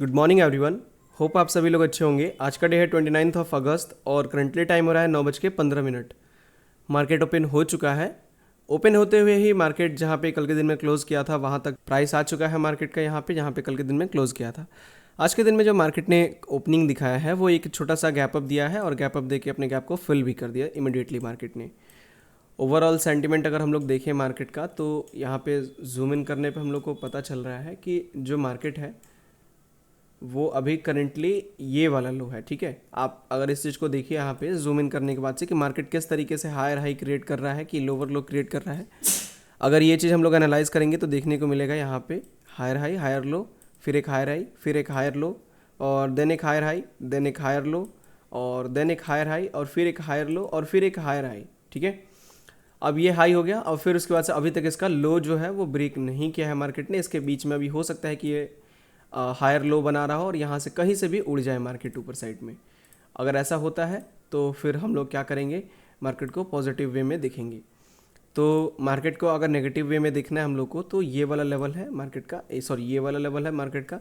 Good morning everyone. Hope आप सभी लोग अच्छे होंगे। आज का डे है 29 ऑफ अगस्त और करंटली टाइम हो रहा है 9:15। मार्केट ओपन हो चुका है। ओपन होते हुए ही मार्केट जहां पे कल के दिन में क्लोज़ किया था वहां तक प्राइस आ चुका है मार्केट का, यहाँ पे जहां पे कल के दिन में क्लोज़ किया था। आज के दिन में जो मार्केट ने ओपनिंग दिखाया है वो एक छोटा सा गैप अप दिया है और गैप अप देके अपने गैप को फिल भी कर दिया इमिडिएटली मार्केट ने। ओवरऑल सेंटिमेंट अगर हम लोग देखें मार्केट का तो यहाँ पे जूम इन करने पे हम लोग को पता चल रहा है कि जो मार्केट है वो अभी करंटली ये वाला लो है। ठीक है, आप अगर इस चीज़ को देखिए यहाँ पे जूम इन करने के बाद से कि मार्केट किस तरीके से हायर हाई क्रिएट कर रहा है कि लोअर लो क्रिएट कर रहा है। अगर ये चीज़ हम लोग एनालाइज करेंगे तो देखने को मिलेगा यहाँ पे हायर हाई हायर लो, फिर एक हायर हाई, फिर एक हायर लो, और देन एक हायर हाई, देन एक हायर लो, और देन एक हायर हाई, और फिर एक हायर लो, और फिर एक हायर हाई। ठीक है, अब ये हाई हो गया और फिर उसके बाद से अभी तक इसका लो जो है वो ब्रेक नहीं किया है मार्केट ने। इसके बीच में अभी हो सकता है कि ये हायर लो बना रहा हो और यहाँ से कहीं से भी उड़ जाए मार्केट ऊपर साइड में। अगर ऐसा होता है तो फिर हम लोग क्या करेंगे, मार्केट को पॉजिटिव वे में देखेंगे। तो मार्केट को अगर नेगेटिव वे में देखना है हम लोग को तो ये वाला लेवल है मार्केट का, सॉरी ये वाला लेवल है मार्केट का।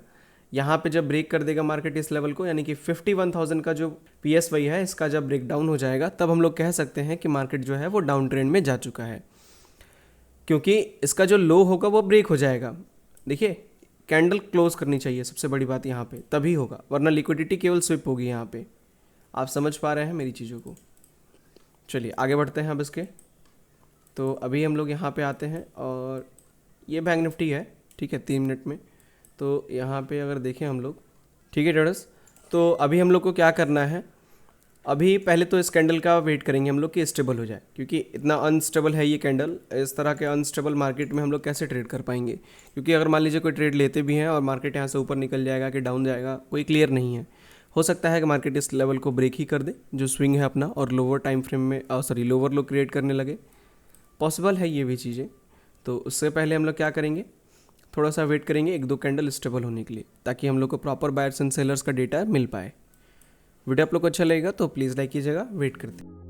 यहाँ पे जब ब्रेक कर देगा मार्केट इस लेवल को, यानी कि 51,000 का जो PSY है इसका जब ब्रेक डाउन हो जाएगा तब हम लोग कह सकते हैं कि मार्केट जो है वो डाउन ट्रेंड में जा चुका है, क्योंकि इसका जो लो होगा वो ब्रेक हो जाएगा। देखिए, कैंडल क्लोज करनी चाहिए सबसे बड़ी बात यहाँ पे, तभी होगा, वरना लिक्विडिटी केवल स्विप होगी यहाँ पे। आप समझ पा रहे हैं मेरी चीज़ों को? चलिए आगे बढ़ते हैं अब इसके। तो अभी हम लोग यहाँ पे आते हैं और ये बैंक निफ्टी है, ठीक है, 3 मिनट में। तो यहाँ पे अगर देखें हम लोग, ठीक है ट्रेडर्स, तो अभी हम लोग को क्या करना है, अभी पहले तो इस कैंडल का वेट करेंगे हम लोग कि स्टेबल हो जाए, क्योंकि इतना अनस्टेबल है ये कैंडल। इस तरह के अनस्टेबल मार्केट में हम लोग कैसे ट्रेड कर पाएंगे, क्योंकि अगर मान लीजिए कोई ट्रेड लेते भी हैं और मार्केट यहाँ से ऊपर निकल जाएगा कि डाउन जाएगा, कोई क्लियर नहीं है। हो सकता है कि मार्केट इस लेवल को ब्रेक ही कर दे जो स्विंग है अपना, और लोअर टाइम फ्रेम में लोअर लो क्रिएट करने लगे। पॉसिबल है ये भी चीज़ें। तो उससे पहले हम लोग क्या करेंगे, थोड़ा सा वेट करेंगे 1-2 कैंडल स्टेबल होने के लिए, ताकि हम लोग को प्रॉपर बायर्स एंड सेलर्स का डेटा मिल पाए। वीडियो आप लोग को अच्छा लगेगा तो प्लीज़ लाइक कीजिएगा। वेट करते हैं।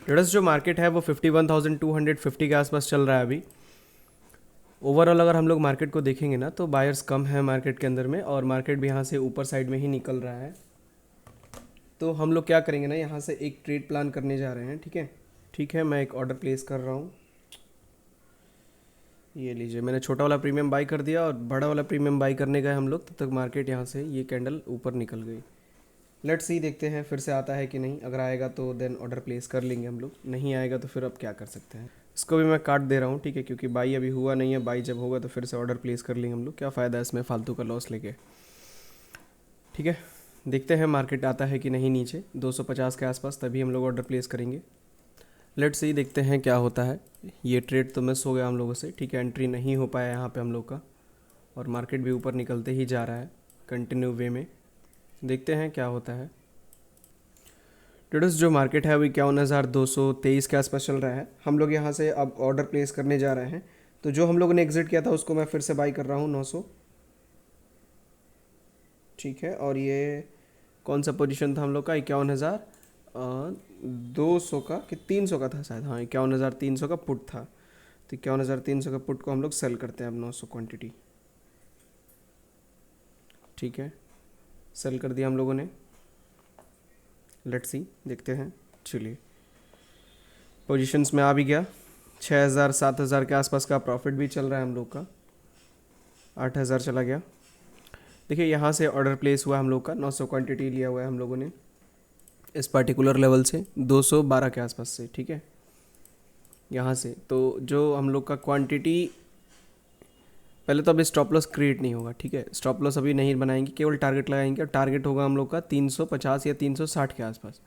ट्रेडर्स, जो मार्केट है वो 51,250 के आसपास चल रहा है अभी। ओवरऑल अगर हम लोग मार्केट को देखेंगे ना तो बायर्स कम है मार्केट के अंदर में, और मार्केट भी यहाँ से ऊपर साइड में ही निकल रहा है। तो हम लोग क्या करेंगे ना, यहाँ से एक ट्रेड प्लान करने जा रहे हैं। ठीक है, मैं एक ऑर्डर प्लेस कर रहा हूँ। ये लीजिए, मैंने छोटा वाला प्रीमियम बाई कर दिया और बड़ा वाला प्रीमियम बाई करने गए हम लोग, तब तक मार्केट यहाँ से ये कैंडल ऊपर निकल गई। लेट्स सी, देखते हैं फिर से आता है कि नहीं। अगर आएगा तो देन ऑर्डर प्लेस कर लेंगे हम लोग, नहीं आएगा तो फिर अब क्या कर सकते हैं। इसको भी मैं काट दे रहा हूँ, ठीक है, क्योंकि बाई अभी हुआ नहीं है। बाई जब होगा तो फिर से ऑर्डर प्लेस कर लेंगे हम लोग, क्या फ़ायदा है इसमें फालतू का लॉस लेके। ठीक है, देखते हैं मार्केट आता है कि नहीं नीचे 250 के आसपास, तभी हम लोग ऑर्डर प्लेस करेंगे। लेट्स सी, देखते हैं क्या होता है। ये ट्रेड तो मिस हो गया हम लोगों से, ठीक है, एंट्री नहीं हो पाया यहाँ पे हम लोग का, और मार्केट भी ऊपर निकलते ही जा रहा है कंटिन्यू वे में। देखते हैं क्या होता है। ट्रेडर्स, जो मार्केट है अभी 51,223 के आसपास चल रहा है। हम लोग यहाँ से अब ऑर्डर प्लेस करने जा रहे हैं। तो जो हम लोगों ने एग्जिट किया था उसको मैं फिर से बाई कर रहा हूँ 900। ठीक है, और ये कौन सा पोजीशन था हम लोग का, 51,200 का कि 300 का था शायद, हाँ 51,300 का पुट था। तो 51,300 का पुट को हम लोग सेल करते हैं अब 900 क्वांटिटी। ठीक है, सेल कर दिया हम लोगों ने। लेट्स सी, देखते हैं। चलिए, पोजीशंस में आ भी गया। 6,000 7,000 के आसपास का प्रॉफिट भी चल रहा है हम लोग का। 8,000 चला गया। देखिए, यहाँ से ऑर्डर प्लेस हुआ हम लोग का, 900 क्वांटिटी लिया हुआ है हम लोगों ने इस पर्टिकुलर लेवल से 212 के आसपास से। ठीक है, यहाँ से तो जो हम लोग का क्वांटिटी, पहले तो अभी स्टॉप लॉस क्रिएट नहीं होगा। ठीक है, स्टॉप लॉस अभी नहीं बनाएंगे, केवल टारगेट लगाएंगे, और टारगेट होगा हम लोग का 350 या 360 के आसपास।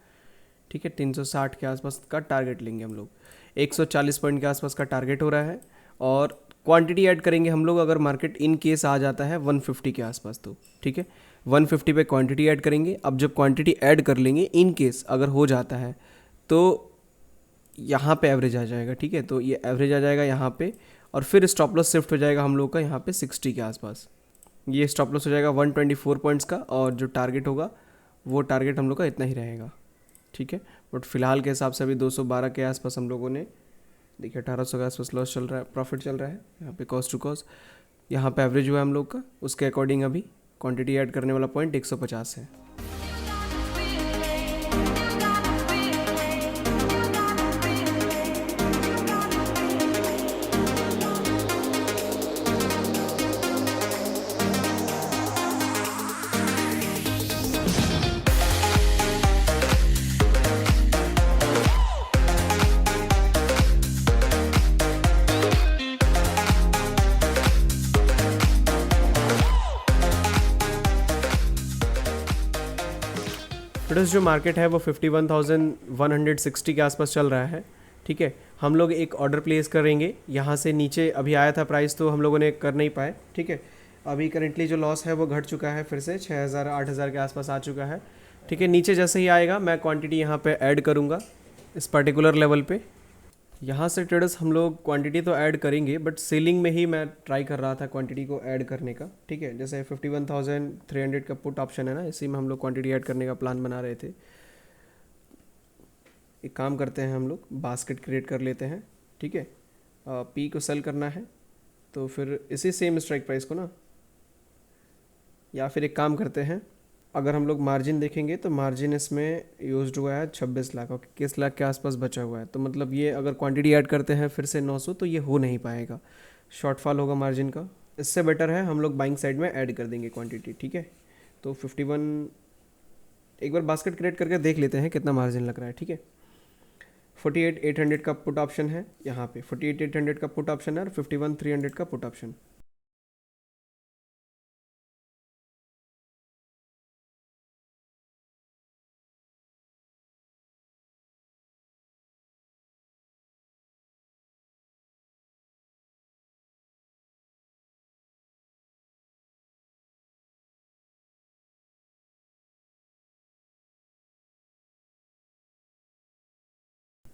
ठीक है, 360 के आसपास का टारगेट लेंगे हम लोग। 140 पॉइंट के आसपास का टारगेट हो रहा है, और क्वांटिटी ऐड करेंगे हम लोग अगर मार्केट इन केस आ जाता है 150 के आसपास तो। ठीक है, 150 पे क्वांटिटी ऐड करेंगे। अब जब क्वांटिटी ऐड कर लेंगे, इन केस अगर हो जाता है तो यहाँ पे एवरेज आ जाएगा, ठीक है। तो ये एवरेज आ जाएगा यहाँ पे, और फिर स्टॉप लॉस शिफ्ट हो जाएगा हम लोग का यहाँ पे 60 के आसपास। ये स्टॉप लॉस हो जाएगा 124 पॉइंट्स का, और जो टारगेट होगा वो टारगेट हम लोग का इतना ही रहेगा, ठीक है। बट फिलहाल के हिसाब से अभी 212 के आसपास हम लोगों ने, देखिए 1800 के आसपास लॉस चल रहा है, प्रॉफिट चल रहा है यहाँ पे कॉस्ट टू कॉस्ट। यहाँ पे एवरेज हुआ है हम लोग का, उसके अकॉर्डिंग अभी क्वांटिटी ऐड करने वाला पॉइंट 150 है। फ्रेंड्स जो मार्केट है वो 51,160 के आसपास चल रहा है, ठीक है। हम लोग एक ऑर्डर प्लेस करेंगे यहाँ से नीचे, अभी आया था प्राइस तो हम लोगों ने कर नहीं पाए, ठीक है। अभी करेंटली जो लॉस है वो घट चुका है, फिर से 6,000 8,000 के आसपास आ चुका है, ठीक है। नीचे जैसे ही आएगा मैं क्वांटिटी यहाँ पे ऐड करूँगा इस पर्टिकुलर लेवल पे। यहाँ से ट्रेडर्स हम लोग क्वांटिटी तो ऐड करेंगे, बट सेलिंग में ही मैं ट्राई कर रहा था क्वांटिटी को ऐड करने का, ठीक है। जैसे 51,300 का पुट ऑप्शन है ना, इसी में हम लोग क्वांटिटी ऐड करने का प्लान बना रहे थे। एक काम करते हैं, हम लोग बास्केट क्रिएट कर लेते हैं, ठीक है। पी को सेल करना है तो फिर इसी सेम स्ट्राइक प्राइस को ना, या फिर एक काम करते हैं, अगर हम लोग मार्जिन देखेंगे तो मार्जिन इसमें यूज्ड हुआ है 26 लाख और 21 लाख के आसपास बचा हुआ है। तो मतलब ये अगर क्वांटिटी ऐड करते हैं फिर से 900 तो ये हो नहीं पाएगा, शॉर्टफॉल होगा मार्जिन का। इससे बेटर है हम लोग बाइंग साइड में ऐड कर देंगे क्वांटिटी, ठीक है। तो 51, एक बार बास्केट क्रिएट करके देख लेते हैं कितना मार्जिन लग रहा है, ठीक है। 48,800 का पुट ऑप्शन है यहाँ पे, 48,800 का पुट ऑप्शन है और 51,300 का पुट ऑप्शन।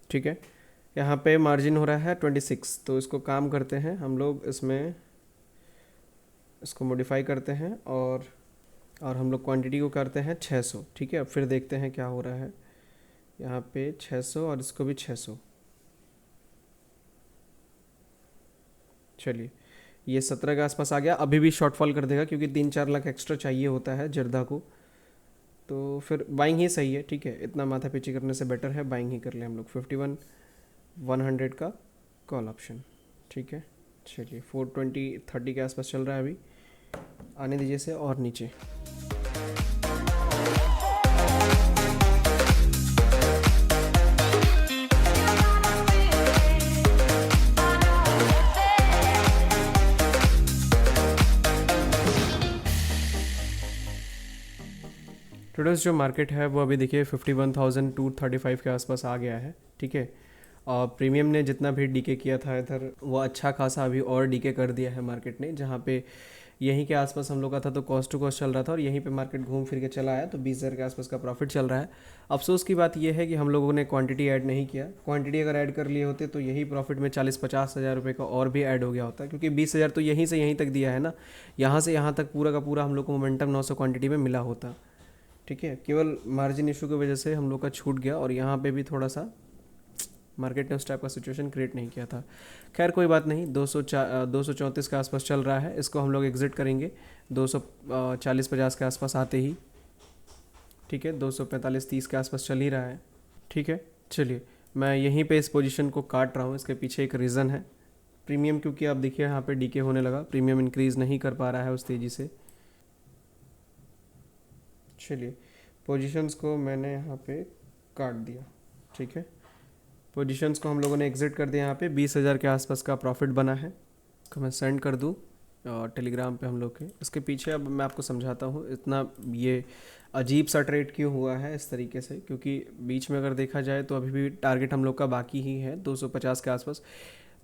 ठीक है, यहाँ पे मार्जिन हो रहा है 26। तो इसको काम करते हैं हम लोग, इसमें इसको मॉडिफाई करते हैं और हम लोग क्वांटिटी को करते हैं 600, ठीक है। अब फिर देखते हैं क्या हो रहा है, यहाँ पे 600 और इसको भी 600। चलिए ये 17 के आसपास आ गया, अभी भी शॉर्टफॉल कर देगा क्योंकि 3-4 लाख एक्स्ट्रा चाहिए होता है जर्दा को। तो फिर बाइंग ही सही है, ठीक है। इतना माथा पीछे करने से बेटर है बाइंग ही कर ले हम लोग। 51,100 का कॉल ऑप्शन, ठीक है। चलिए 420-30 के आसपास चल रहा है अभी, आने दीजिए इसे और नीचे। ट्रेडर्स जो मार्केट है वो अभी देखिए 51,235 के आसपास आ गया है, ठीक है। और प्रीमियम ने जितना भी डीके किया था इधर, वो अच्छा खासा अभी और डीके कर दिया है मार्केट ने। जहाँ पे यहीं के आसपास हम लोग का था तो कॉस्ट टू कॉस्ट चल रहा था, और यहीं पे मार्केट घूम फिर के चला आया तो 20,000 के आसपास का प्रॉफिट चल रहा है। अफसोस की बात यह है कि हम लोगों ने क्वांटिटी ऐड नहीं किया। क्वांटिटी अगर ऐड कर लिए होते तो यही प्रॉफिट में 40-50 हज़ार रुपये का और भी ऐड हो गया होता, क्योंकि 20,000 तो यहीं से यहीं तक दिया है ना, यहाँ से यहाँ तक पूरा का पूरा हम लोग को मोमेंटम 900 क्वान्टिटी में मिला होता, ठीक है। केवल मार्जिन इशू की वजह से हम लोग का छूट गया, और यहाँ पे भी थोड़ा सा मार्केट ने उस टाइप का सिचुएशन क्रिएट नहीं किया था। खैर कोई बात नहीं, 234 के आसपास चल रहा है, इसको हम लोग एग्जिट करेंगे 240-50 के आसपास आते ही, ठीक है। 245-30 के आसपास चल ही रहा है, ठीक है। चलिए मैं यहीं पे इस पोजीशन को काट रहा हूँ, इसके पीछे एक रीज़न है। प्रीमियम, क्योंकि आप देखिए यहाँ पे डीके होने लगा, प्रीमियम इंक्रीज़ नहीं कर पा रहा है उस तेज़ी से। चलिए पोजीशंस को मैंने यहाँ पे काट दिया, ठीक है। पोजीशंस को हम लोगों ने एग्जिट कर दिया। यहाँ पे 20,000 के आसपास का प्रॉफिट बना है, तो मैं सेंड कर दूँ टेलीग्राम पे हम लोग के। इसके पीछे अब मैं आपको समझाता हूँ इतना ये अजीब सा ट्रेड क्यों हुआ है इस तरीके से, क्योंकि बीच में अगर देखा जाए तो अभी भी टारगेट हम लोग का बाकी ही है 250 के आसपास।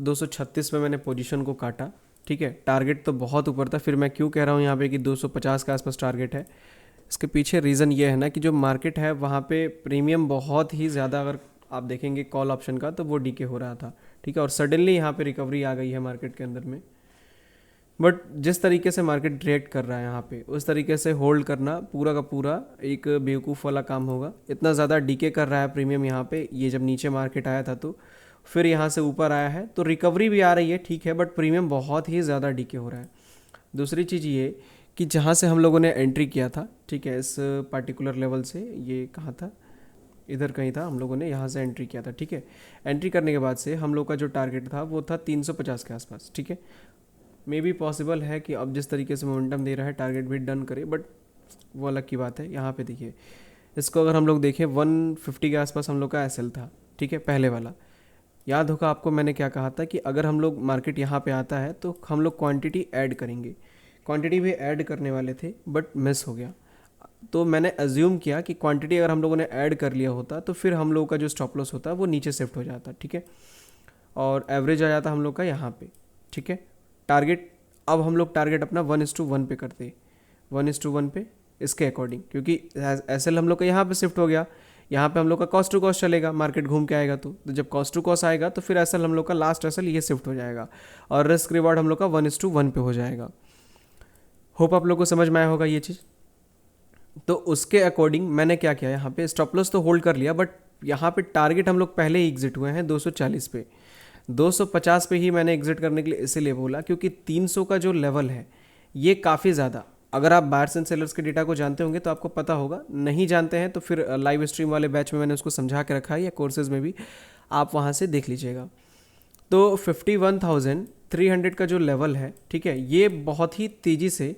236 में मैंने पोजीशन को काटा, ठीक है। टारगेट तो बहुत ऊपर था, फिर मैं क्यों कह रहा हूँ यहाँ पे कि 250 के आसपास टारगेट है, इसके पीछे रीज़न ये है ना कि जो मार्केट है वहाँ पे प्रीमियम बहुत ही ज़्यादा, अगर आप देखेंगे कॉल ऑप्शन का, तो वो डीके हो रहा था, ठीक है। और सडनली यहाँ पे रिकवरी आ गई है मार्केट के अंदर में। बट जिस तरीके से मार्केट रिएक्ट कर रहा है यहाँ पे, उस तरीके से होल्ड करना पूरा का पूरा एक बेवकूफ़ वाला काम होगा। इतना ज़्यादा डीके कर रहा है प्रीमियम यहाँ पे, ये जब नीचे मार्केट आया था तो फिर यहाँ से ऊपर आया है, तो रिकवरी भी आ रही है, ठीक है, बट प्रीमियम बहुत ही ज़्यादा डीके हो रहा है। दूसरी चीज़ ये कि जहाँ से हम लोगों ने एंट्री किया था, ठीक है, इस पार्टिकुलर लेवल से, ये कहाँ था, इधर कहीं था, हम लोगों ने यहाँ से एंट्री किया था, ठीक है। एंट्री करने के बाद से हम लोग का जो टारगेट था वो था 350 के आसपास, ठीक है। मे बी पॉसिबल है कि अब जिस तरीके से मोमेंटम दे रहा है टारगेट भी डन करे, बट वो अलग की बात है। यहाँ पे देखिए, इसको अगर हम लोग देखें 150 के आसपास हम लोग का एसएल था, ठीक है, पहले वाला। याद होगा आपको मैंने क्या कहा था कि अगर हम लोग मार्केट यहाँ पे आता है तो हम लोग क्वांटिटी ऐड करेंगे। क्वांटिटी भी ऐड करने वाले थे बट मिस हो गया। तो मैंने अज्यूम किया कि क्वांटिटी अगर हम लोगों ने ऐड कर लिया होता तो फिर हम लोगों का जो स्टॉप लॉस होता वो नीचे शिफ्ट हो जाता, ठीक है, और एवरेज आ जाता हम लोग का यहाँ पे, ठीक है। टारगेट, अब हम लोग टारगेट अपना 1:1 पे करते, 1:1 पे इसके अकॉर्डिंग, क्योंकि एसएल हम लोग का यहाँ पे शिफ्ट हो गया। यहाँ पे हम लोग का कॉस्ट टू कॉस्ट चलेगा, मार्केट घूम के आएगा तो जब कॉस्ट टू कॉस्ट आएगा तो फिर एसएल हम लोग का लास्ट एसएल ये शिफ्ट हो जाएगा और रिस्क रिवार्ड हम लोग का 1:1 पे हो जाएगा। होप आप लोग को समझ में आया होगा ये चीज़। तो उसके अकॉर्डिंग मैंने क्या किया, यहाँ पे स्टॉप लॉस तो होल्ड कर लिया, बट यहाँ पे टारगेट हम लोग पहले ही एग्जिट हुए हैं 240 पे। 250 पे ही मैंने एग्जिट करने के लिए इसीलिए बोला क्योंकि 300 का जो लेवल है ये काफ़ी ज़्यादा, अगर आप बायर्स एंड सेलर्स के डेटा को जानते होंगे तो आपको पता होगा, नहीं जानते हैं तो फिर लाइव स्ट्रीम वाले बैच में मैंने उसको समझा के रखा है, या कोर्सेज में भी आप वहाँ से देख लीजिएगा। तो 51,300 का जो लेवल है, ठीक है, ये बहुत ही तेज़ी से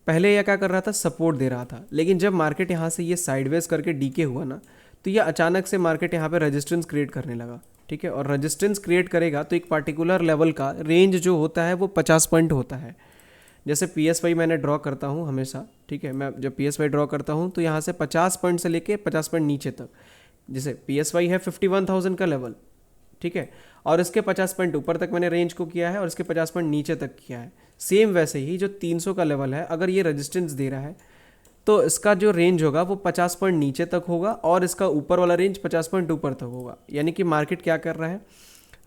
पहले यह क्या कर रहा था, सपोर्ट दे रहा था, लेकिन जब मार्केट यहाँ से ये साइडवेज करके डीके हुआ ना, तो ये अचानक से मार्केट यहाँ पे रेजिस्टेंस क्रिएट करने लगा, ठीक है। और रेजिस्टेंस क्रिएट करेगा तो एक पार्टिकुलर लेवल का रेंज जो होता है वो 50 पॉइंट होता है। जैसे PSY मैंने ड्रॉ करता हूँ हमेशा, ठीक है, मैं जब PSY ड्रॉ करता हूँ तो यहाँ से 50 पॉइंट से लेके 50 पॉइंट नीचे तक, जैसे PSY है 51,000 का लेवल, ठीक है, और इसके 50 पॉइंट ऊपर तक मैंने रेंज को किया है और इसके 50 पॉइंट नीचे तक किया है। सेम वैसे ही जो 300 का लेवल है, अगर ये रेजिस्टेंस दे रहा है तो इसका जो रेंज होगा वो 50 पॉइंट नीचे तक होगा और इसका ऊपर वाला रेंज 50 पॉइंट ऊपर तक होगा। यानी कि मार्केट क्या कर रहा है,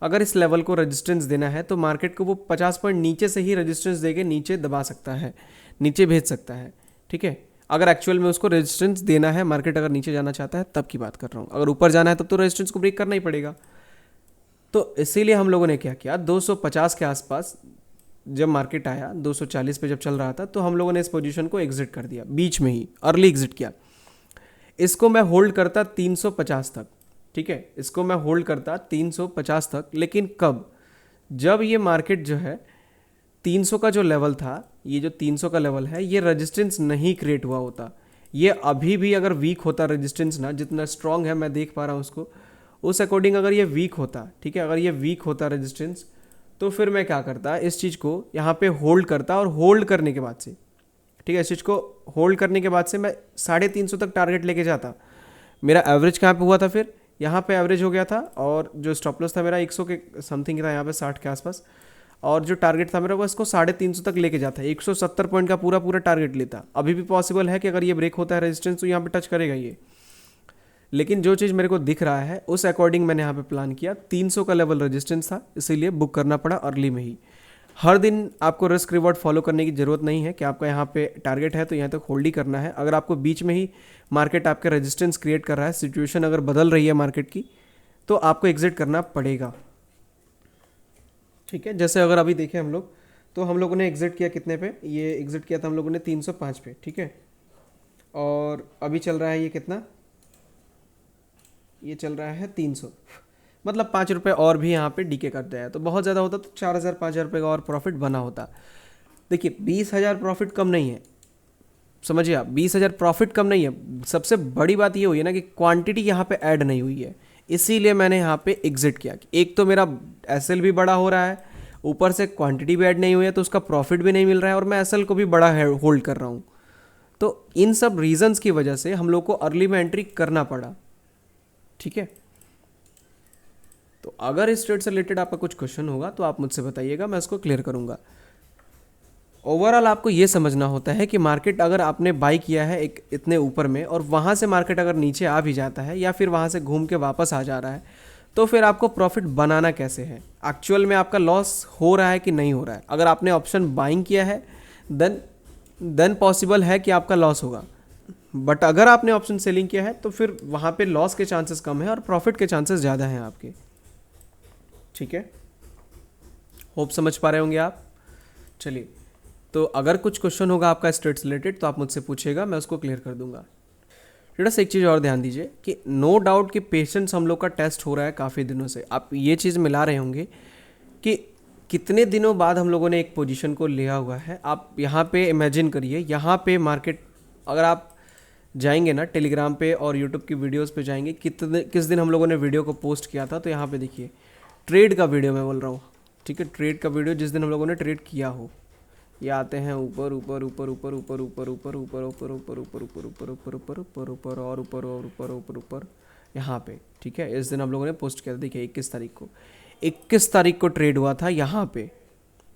अगर इस लेवल को रेजिस्टेंस देना है तो मार्केट को वो 50 पॉइंट नीचे से ही रेजिस्टेंस देके नीचे दबा सकता है, नीचे भेज सकता है, ठीक है। अगर एक्चुअल में उसको रेजिस्टेंस देना है, मार्केट अगर नीचे जाना चाहता है तब की बात कर रहा हूँ, अगर ऊपर जाना है तब तो रेजिस्टेंस को ब्रेक करना ही पड़ेगा। तो इसीलिए हम लोगों ने क्या किया, 250 के आसपास जब मार्केट आया, 240 पे जब चल रहा था, तो हम लोगों ने इस पोजीशन को एग्जिट कर दिया, बीच में ही अर्ली एग्जिट किया। इसको मैं होल्ड करता 350 तक, ठीक है, इसको मैं होल्ड करता 350 तक, लेकिन कब, जब ये मार्केट जो है 300 का जो लेवल था, ये जो 300 का लेवल है, ये रेजिस्टेंस नहीं क्रिएट हुआ होता। ये अभी भी अगर वीक होता रेजिस्टेंस ना, जितना स्ट्रांग है मैं देख पा रहा हूँ उसको, उस अकॉर्डिंग अगर ये वीक होता, ठीक है, अगर ये वीक होता रेजिस्टेंस, तो फिर मैं क्या करता, इस चीज़ को यहाँ पे होल्ड करता, और होल्ड करने के बाद से, ठीक है, इस चीज़ को होल्ड करने के बाद से मैं 350 तक टारगेट लेके जाता। मेरा एवरेज कहाँ पे हुआ था, फिर यहाँ पे एवरेज हो गया था, और जो स्टॉप लॉस था मेरा 100 के समथिंग था, यहाँ पे 60 के आसपास, और जो टारगेट था मेरा वो इसको 350 तक लेके जाता है, 170 पॉइंट का पूरा पूरा टारगेट लेता। अभी भी पॉसिबल है कि अगर ये ब्रेक होता है रेजिस्टेंस तो यहाँ पे टच करेगा ये, लेकिन जो चीज़ मेरे को दिख रहा है उस अकॉर्डिंग मैंने यहाँ पे प्लान किया। 300 का लेवल रेजिस्टेंस था, इसीलिए बुक करना पड़ा अर्ली में ही। हर दिन आपको रिस्क रिवॉर्ड फॉलो करने की ज़रूरत नहीं है कि आपका यहाँ पे टारगेट है तो यहाँ तक होल्ड ही करना है। अगर आपको बीच में ही मार्केट आपके रेजिस्टेंस क्रिएट कर रहा है, सिचुएशन अगर बदल रही है मार्केट की, तो आपको एग्जिट करना पड़ेगा, ठीक है। जैसे अगर अभी देखें हम लोग, तो हम लोगों ने एग्जिट किया कितने पे, ये एग्जिट किया था हम लोगों ने 305 पे, ठीक है, और अभी चल रहा है ये कितना, ये चल रहा है 300, मतलब 5 रुपये और भी यहाँ पे डीके कर दिया है। तो बहुत ज़्यादा होता तो 4,000 5,000 रुपये का और प्रॉफिट बना होता। देखिए 20,000 प्रॉफिट कम नहीं है, समझिए आप, 20,000 प्रॉफिट कम नहीं है। सबसे बड़ी बात ये हुई है ना कि क्वांटिटी यहाँ पे ऐड नहीं हुई है, इसीलिए मैंने यहाँ पे एग्जिट किया। एक तो मेरा एसएल भी बड़ा हो रहा है, ऊपर से क्वांटिटी भी ऐड नहीं हुई है तो उसका प्रॉफिट भी नहीं मिल रहा है, और मैं एसएल को भी बड़ा होल्ड कर रहा हूँ। तो इन सब रीजंस की वजह से हम लोग को अर्ली में एंट्री करना पड़ा, ठीक है। तो अगर इस ट्रेड से रिलेटेड आपका कुछ क्वेश्चन होगा तो आप मुझसे बताइएगा, मैं इसको क्लियर करूंगा। ओवरऑल आपको ये समझना होता है कि मार्केट अगर आपने बाई किया है एक इतने ऊपर में और वहाँ से मार्केट अगर नीचे आ भी जाता है या फिर वहाँ से घूम के वापस आ जा रहा है, तो फिर आपको प्रॉफिट बनाना कैसे है, एक्चुअल में आपका लॉस हो रहा है कि नहीं हो रहा है। अगर आपने ऑप्शन बाइंग किया है देन पॉसिबल है कि आपका लॉस होगा, बट अगर आपने ऑप्शन सेलिंग किया है तो फिर वहाँ पे लॉस के चांसेस कम है और प्रॉफिट के चांसेस ज़्यादा हैं आपके। ठीक है, होप समझ पा रहे होंगे आप। चलिए, तो अगर कुछ क्वेश्चन होगा आपका स्टेट से रिलेटेड तो आप मुझसे पूछिएगा, मैं उसको क्लियर कर दूंगा। ट्रेडर्स एक चीज़ और ध्यान दीजिए कि नो डाउट कि पेशेंस हम लोग का टेस्ट हो रहा है काफ़ी दिनों से। आप ये चीज़ मिला रहे होंगे कि कितने दिनों बाद हम लोगों ने एक पोजीशन को लिया हुआ है। आप यहाँ पे इमेजिन करिए, यहाँ पे मार्केट अगर आप जाएंगे ना टेलीग्राम पे और यूट्यूब की वीडियोस पे जाएंगे, किस दिन हम लोगों ने वीडियो को पोस्ट किया था, तो यहाँ पे देखिए ट्रेड का वीडियो मैं बोल रहा हूँ, ठीक है, ट्रेड का वीडियो जिस दिन हम लोगों ने ट्रेड किया हो। ये आते हैं ऊपर ऊपर ऊपर ऊपर ऊपर ऊपर ऊपर ऊपर ऊपर ऊपर ऊपर ऊपर ऊपर ऊपर ऊपर ऊपर ऊपर और ऊपर और ऊपर ऊपर ऊपर यहाँ पे, ठीक है। इस दिन हम लोगों ने पोस्ट किया था, देखिए 21 तारीख को ट्रेड हुआ था यहाँ पे,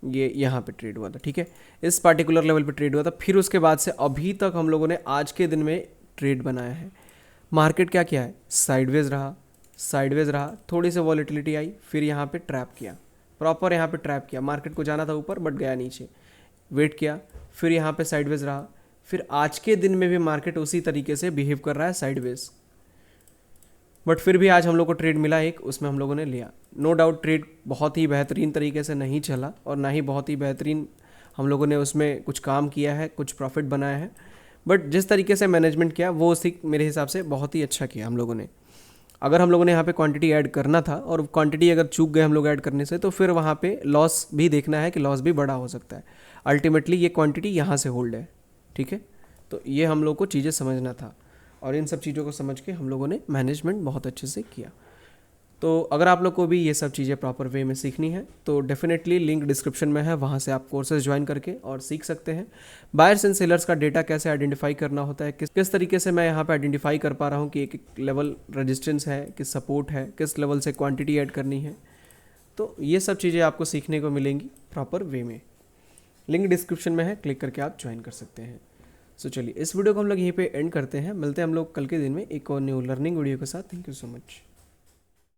ये यहाँ पे ट्रेड हुआ था, ठीक है, इस पार्टिकुलर लेवल पे ट्रेड हुआ था। फिर उसके बाद से अभी तक हम लोगों ने आज के दिन में ट्रेड बनाया है। मार्केट क्या किया है, साइडवेज रहा, थोड़ी सी वॉलेटिलिटी आई, फिर यहाँ पे ट्रैप किया, प्रॉपर यहाँ पे ट्रैप किया। मार्केट को जाना था ऊपर बट गया नीचे, वेट किया, फिर यहाँ पे साइडवेज रहा, फिर आज के दिन में भी मार्केट उसी तरीके से बिहेव कर रहा है साइडवेज। बट फिर भी आज हम लोग को ट्रेड मिला एक, उसमें हम लोगों ने लिया। नो डाउट ट्रेड बहुत ही बेहतरीन तरीके से नहीं चला और ना ही बहुत ही बेहतरीन हम लोगों ने उसमें कुछ काम किया है, कुछ प्रॉफिट बनाया है, बट जिस तरीके से मैनेजमेंट किया वो उसी मेरे हिसाब से बहुत ही अच्छा किया हम लोगों ने। अगर हम लोगों ने यहाँ पे क्वांटिटी ऐड करना था और क्वांटिटी अगर चूक गए हम लोग ऐड करने से, तो फिर वहाँ पे लॉस भी देखना है कि लॉस भी बड़ा हो सकता है। अल्टीमेटली ये क्वांटिटी यहाँ से होल्ड है, ठीक है। तो ये हम लोग को चीज़ें समझना था और इन सब चीज़ों को समझ के हम लोगों ने मैनेजमेंट बहुत अच्छे से किया। तो अगर आप लोग को भी ये सब चीज़ें प्रॉपर वे में सीखनी है तो डेफिनेटली लिंक डिस्क्रिप्शन में है, वहाँ से आप कोर्सेज ज्वाइन करके और सीख सकते हैं। बायर्स एंड सेलर्स का डेटा कैसे आइडेंटिफाई करना होता है, किस तरीके से मैं यहाँ पे आइडेंटिफाई कर पा रहा हूँ कि एक लेवल रेजिस्टेंस है, किस सपोर्ट है, किस लेवल से क्वांटिटी ऐड करनी है, तो ये सब चीज़ें आपको सीखने को मिलेंगी प्रॉपर वे में। लिंक डिस्क्रिप्शन में है, क्लिक करके आप ज्वाइन कर सकते हैं। सो चलिए, इस वीडियो को हम लोग यहीं पे एंड करते हैं। मिलते हैं हम लोग कल के दिन में एक और न्यू लर्निंग वीडियो के साथ। Thank you so much.